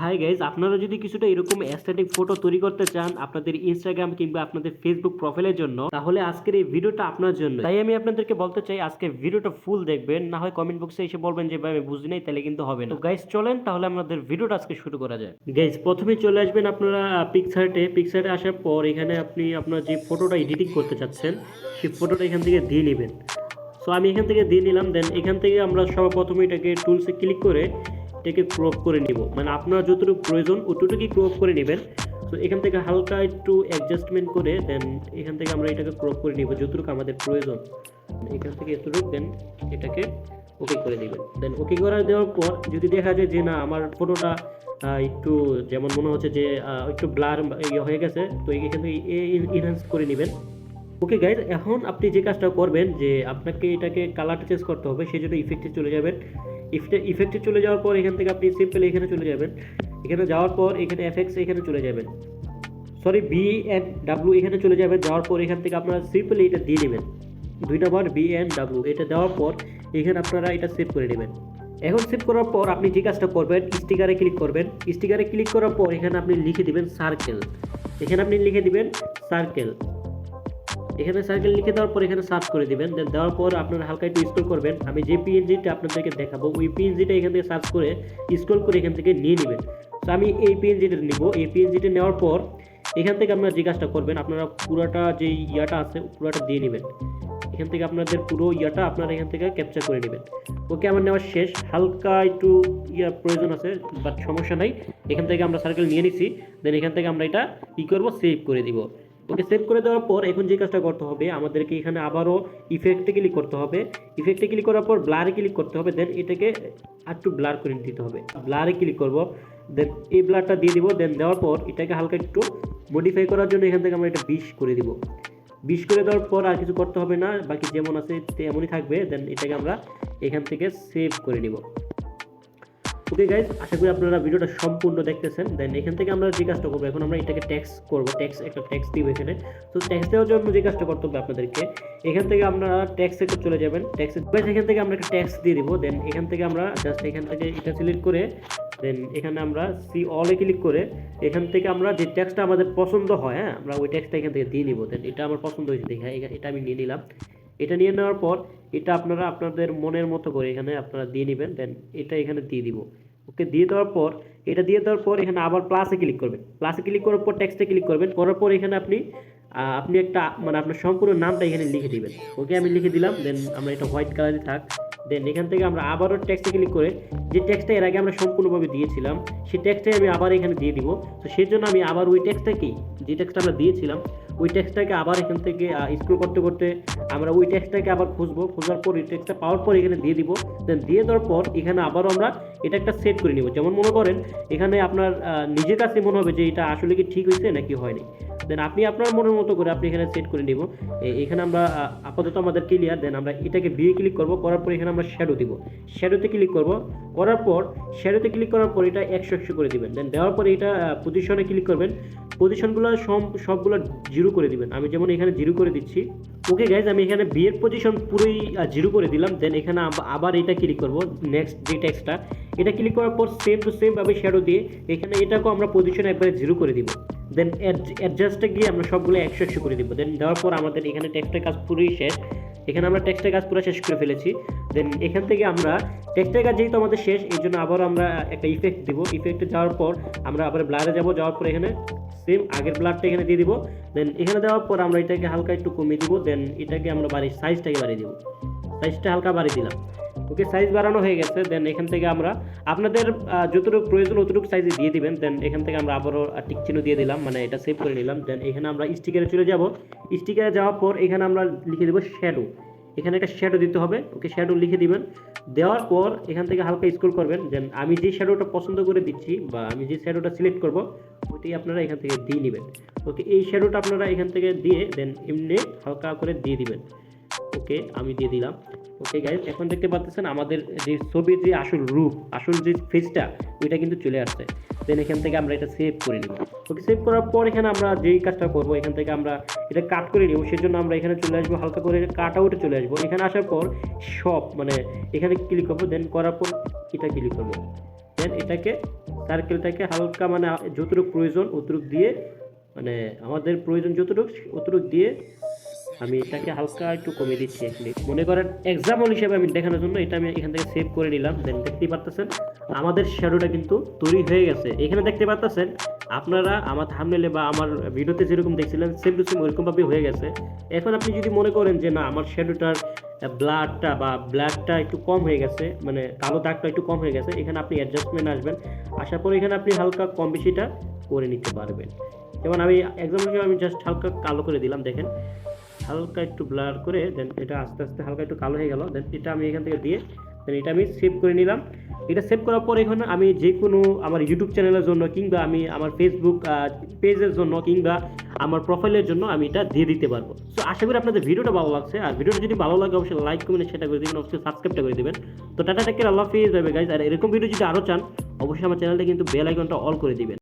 Hi guys, আপনারা যদি কিছুটা এরকম অ্যাস্থেটিক ফটো তৈরি করতে চান আপনাদের ইনস্টাগ্রাম কিংবা আপনাদের ফেসবুক প্রোফাইলের জন্য, তাহলে আজকের এই ভিডিওটা আপনার জন্য। তাই আমি আপনাদেরকে বলতে চাই আজকে ভিডিওটা ফুল দেখবেন, না হয় কমেন্ট বক্সে এসে বলবেন যে ভাই আমি বুঝি নাই, তাহলে কিন্তু হবে না। তো গাইজ চলেন তাহলে আমাদের ভিডিওটা আজকে শুরু করা যায়। গাইজ প্রথমে চলে আসবেন আপনারা পিকসার্টে আসার পর এখানে আপনি আপনার যে ফটোটা এডিটিং করতে চাচ্ছেন সেই ফটোটা এখান থেকে দিয়ে নেবেন। সো আমি এখান থেকে দিয়ে নিলাম। দেন এখান থেকে আমরা সর্বপ্রথমে এটাকে টুলসে ক্লিক করে এটাকে ক্রপ করে নিব, মানে আপনার যতটুকু প্রয়োজন অতটুকুই ক্রপ করে নেবেন। তো এখান থেকে হালকা একটু অ্যাডজাস্টমেন্ট করে দেন এখান থেকে আমরা এটাকে ক্রপ করে নিব যতটুকু আমাদের প্রয়োজন। এখান থেকে এতটুকু দেন এটাকে ওকে করে দিবেন। দেন ওকে করে দেওয়ার পর যদি দেখা যায় যে না আমার ফটোটা একটু যেমন মনে হচ্ছে যে একটু ব্লার ইয়ে হয়ে গেছে, তো এখান থেকে ইনহ্যান্স করে নেবেন। ওকে গাইজ, এখন আপনি যে কাজটা করবেন যে আপনাকে এটাকে কালারটা চেঞ্জ করতে হবে, সেই জন্য ইফেক্টে চলে যাবেন। ইফেক্টে চলে যাওয়ার পর এখান থেকে আপনি সিম্পল এখানে চলে যাবেন। এখানে যাওয়ার পর এখানে এফএক্স এখানে চলে যাবেন, সরি BN W এখানে চলে যাবেন। যাওয়ার পর এখান থেকে আপনারা সিম্পল এটা দিয়ে নেবেন, 2বার BN W এটা দেওয়ার পর এখানে আপনারা এটা সেভ করে নেবেন। এখন সেভ করার পর আপনি যে কাজটা করবেন স্টিকারে ক্লিক করবেন। স্টিকারে ক্লিক করার পর এখানে আপনি লিখে দিবেন সার্কেল। এখানে আপনি লিখে দিবেন সার্কেল। এখানে সার্কেল লিখে দেওয়ার পর এখানে সার্চ করে দিবেন। দেন দেওয়ার পর আপনারা হালকা একটু স্ক্রল করবেন। আমি যে পিএনজিটা আপনাদেরকে দেখাবো ওই পিএনজিটা এখান থেকে সার্চ করে স্ক্রল করে এখান থেকে নিয়ে নেবেন। তো আমি এই পিএনজিটা নিব। এই পিএনজিটা নেওয়ার পর এখান থেকে আপনারা যে কাজটা করবেন আপনারা পুরোটা যে ইয়াটা আছে পুরোটা দিয়ে নেবেন। এখান থেকে আপনাদের পুরো ইয়াটা আপনারা এখান থেকে ক্যাপচার করে নেবেন। ওকে, আমার নেওয়া শেষ। হালকা একটু প্রয়োজন আছে বাট সমস্যা নাই। এখান থেকে আমরা সার্কেল নিয়ে নিছি। দেন এখান থেকে আমরা এটা কী করবো, সেভ করে দিব। ওকে, সেভ করে দেওয়ার পর এখন যে কাজটা করতে হবে আমাদেরকে এখানে আবারও ইফেক্টে ক্লিক করতে হবে। ইফেক্টে ক্লিক করার পর ব্লারে ক্লিক করতে হবে। দেন এটাকে একটু ব্লার করে দিতে হবে। ব্লারে ক্লিক করব, দেন এই ব্লারটা দিয়ে দিব। দেন দেওয়ার পর এটাকে হালকা একটু মডিফাই করার জন্য এখান থেকে আমরা এটা 20 করে দিব। 20 করে দেওয়ার পর আর কিছু করতে হবে না, বাকি যেমন আছে তেমনই থাকবে। দেন এটাকে আমরা এখান থেকে সেভ করে নিব। ওকে গাইজ, আশা করি আপনারা ভিডিওটা সম্পূর্ণ দেখতেছেন। দেন এখান থেকে আমরা যে কাজটা করবো এখন আমরা এটাকে ট্যাক্স করবো। একটা ট্যাক্স দিব এখানে। তো ট্যাক্স দেওয়ার জন্য যে কাজটা করতে হবে আপনাদেরকে এখান থেকে আমরা ট্যাক্সে চলে যাবেন। এখান থেকে আমরা একটা ট্যাক্স দিয়ে দিব। দেন এখান থেকে আমরা জাস্ট এখান থেকে এটা সিলেক্ট করে দেন এখানে আমরা সি অলে ক্লিক করে এখান থেকে আমরা যে ট্যাক্সটা আমাদের পছন্দ হয়, হ্যাঁ, আমরা ওই ট্যাক্সটা এখান থেকে দিয়ে নিব। দেন এটা আমার পছন্দ হয়েছে দেখে এটা আমি নিয়ে নিলাম। এটা নিয়ে নেওয়ার পর এটা আপনারা আপনাদের মনের মতো করে এখানে আপনারা দিয়ে নেবেন। দেন এটা এখানে দিয়ে দিব। ওকে, দিয়ে দেওয়ার পর এটা দিয়ে দেওয়ার পর এখানে আবার প্লাসে ক্লিক করবেন। প্লাসে ক্লিক করার পর টেক্সটে ক্লিক করবেন। করার পর এখানে আপনি একটা মানে আপনার সম্পূর্ণ নামটা এখানে লিখে দিবেন। ওকে, আমি লিখে দিলাম। দেন আমরা এটা হোয়াইট কালারে থাক। দেন এখান থেকে আমরা আবারও টেক্সটে ক্লিক করে যে টেক্সটটা এর আগে আমরা সম্পূর্ণভাবে দিয়েছিলাম সেই টেক্সটাই আমি আবার এখানে দিয়ে দিব। তো সেই জন্য আমি আবার ওই টেক্সটটাকেই যে টেক্সটটা আমরা দিয়েছিলাম ওই টেক্সটটাকে আবার এখান থেকে স্ক্রল করতে করতে আমরা ওই টেক্সটটাকে আবার খুঁজবো। খোঁজার পর ওই টেক্সটটা পাওয়ার পর এখানে দিয়ে দিব। দেন দিয়ে দেওয়ার পর এখানে আবারও আমরা এটা একটা সেট করে নিব। যেমন মনে করেন এখানে আপনার নিজের কাছে মনে হবে যে এটা আসলে কি ঠিক হয়েছে নাকি হয়নি। দেন আপনি আপনার মনের মতো করে আপনি এখানে সেট করে নিব। এখানে আমরা আপাতত আমাদের ক্লিয়ার। দেন আমরা এটাকে বিয়ে ক্লিক করব। করার পর এখানে আমরা শ্যাডো দিব। শ্যাডোতে ক্লিক করব। করার পর শ্যাডোতে ক্লিক করার পর এটা 100 করে দিবেন। দেন দেওয়ার পর এটা পজিশনে ক্লিক করবেন। পজিশনগুলো সবগুলো 0 করে দিবেন। আমি যেমন এখানে 0 করে দিচ্ছি। ওকে গাইজ, আমি এখানে বিয়ের পজিশন পুরোই 0 করে দিলাম। দেন এখানে আবার এটা ক্লিক করব, নেক্সট যে টেক্সটটা এটা ক্লিক করার পর সেম টু সেম ভাবে শ্যাডো দিয়ে এখানে এটাকেও আমরা পজিশন একবারে 0 করে দিব। দেন অ্যাডজাস্টে গিয়ে আমরা সবগুলো 100 করে দিব। দেন দেওয়ার পর আমাদের এখানে টেক্সটের কাজ পুরোই শেষ। এখানে আমরা টেক্সটের কাজ পুরো শেষ করে ফেলেছি। দেন এখান থেকে আমরা টেক্সটের কাজ যেহেতু আমাদের শেষ এই জন্য আবার আমরা একটা ইফেক্ট দিব। ইফেক্টে যাওয়ার পর আমরা আবার ব্লারে যাব। যাওয়ার পর এখানে সেম আগের ব্লারটা এখানে দিয়ে দিব। দেন এখানে দেওয়ার পর আমরা এটাকে হালকা একটু কমিয়ে দিব। দেন এটাকে আমরা সাইজটাকে বাড়িয়ে দিব। সাইজটা হালকা বাড়িয়ে দিলাম। ওকে, সাইজ বাড়ানো হয়ে গেছে। দেন এখান থেকে আমরা আপনাদের যতটুকু প্রয়োজন অতটুকু সাইজে দিয়ে দিবেন। দেন এখান থেকে আমরা আবারও টিক চিহ্ন দিয়ে দিলাম, মানে এটা সেভ করে নিলাম। দেন এখানে আমরা স্টিকারে চলে যাব। স্টিকারে যাওয়ার পর এখানে আমরা লিখে দেবো শ্যাডো। এখানে একটা শ্যাডো দিতে হবে। ওকে, শ্যাডো লিখে দিবেন। দেওয়ার পর এখান থেকে হালকা স্ক্রল করবেন। দেন আমি যে শ্যাডোটা পছন্দ করে দিচ্ছি বা আমি যে শ্যাডোটা সিলেক্ট করব ওইটাই আপনারা এখান থেকে দিয়ে নেবেন। ওকে, এই শ্যাডোটা আপনারা এখান থেকে দিয়ে দেন এমনি হালকা করে দিয়ে দিবেন। ওকে, আমি দিয়ে দিলাম। ওকে গাইজ, এখন দেখতে পাচ্ছেন আমাদের যে ছবির যে আসল রূপ, আসল যে ফেসটা ওইটা কিন্তু চলে আসছে। দেন এখান থেকে আমরা এটা সেভ করে নিব। ওকে, সেভ করার পর এখানে আমরা যেই কাজটা করবো এখান থেকে আমরা এটা কাট করে নিব। সেজন্য আমরা এখানে চলে আসবো, হালকা করে কাট আউটে চলে আসবো। এখানে আসার পর সব মানে এখানে ক্লিক করবো। দেন করার পর এটা ক্লিক করবো। দেন এটাকে সার্কেলটাকে হালকা মানে যতটুকু প্রয়োজন অতটুকু দিয়ে, মানে আমাদের প্রয়োজন যতটুকু অতটুকু দিয়ে আমি এটাকে হালকা একটু কমিয়ে দিচ্ছি। মনে করেন এক্সাম্পল হিসেবে আমি দেখানোর জন্য এটা আমি এখান থেকে সেভ করে নিলাম। দেন দেখতেই পারতেছেন আমাদের শ্যাডোটা কিন্তু তৈরি হয়ে গেছে। এখানে দেখতে পারতেছেন আপনারা আমার থাম্বনেলে বা আমার ভিডিওতে যেরকম দেখছিলেন সেম টু সেম ওইরকমভাবে হয়ে গেছে। এখন আপনি যদি মনে করেন যে না আমার শ্যাডোটার ব্লাডটা একটু কম হয়ে গেছে, মানে কালো দাগটা একটু কম হয়ে গেছে, এখানে আপনি অ্যাডজাস্টমেন্ট আসবেন, আসার পর এখানে আপনি হালকা কম বেশিটা করে নিতে পারবেন। যেমন আমি এক্সাম্পল হিসেবে আমি জাস্ট হালকা কালো করে দিলাম, দেখেন হালকা একটু ব্লার করে, দেন এটা আস্তে আস্তে হালকা একটু কালো হয়ে গেল। দেন এটা আমি এখান থেকে দিয়ে দেন এটা আমি সেভ করে নিলাম। এটা সেভ করার পর এখানে আমি যে কোনো আমার ইউটিউব চ্যানেলের জন্য কিংবা আমি আমার ফেসবুক পেজের জন্য কিংবা আমার প্রোফাইলের জন্য আমি এটা দিয়ে দিতে পারবো। সো আশা করি আপনাদের ভিডিওটা ভালো লাগছে, আর ভিডিওটা যদি ভালো লাগে অবশ্যই লাইক কমেন্ট সেটা করে দিবেন, অবশ্যই সাবস্ক্রাইবটা করে দিবেন। তো টাটা টেক কেয়ার, আল্লাহ হাফিজ, বাই বাই গাইস। আর এরকম ভিডিও যদি আরও চান অবশ্যই আমার চ্যানেলটা কিন্তু বেল আইকনটা অল করে দিবেন।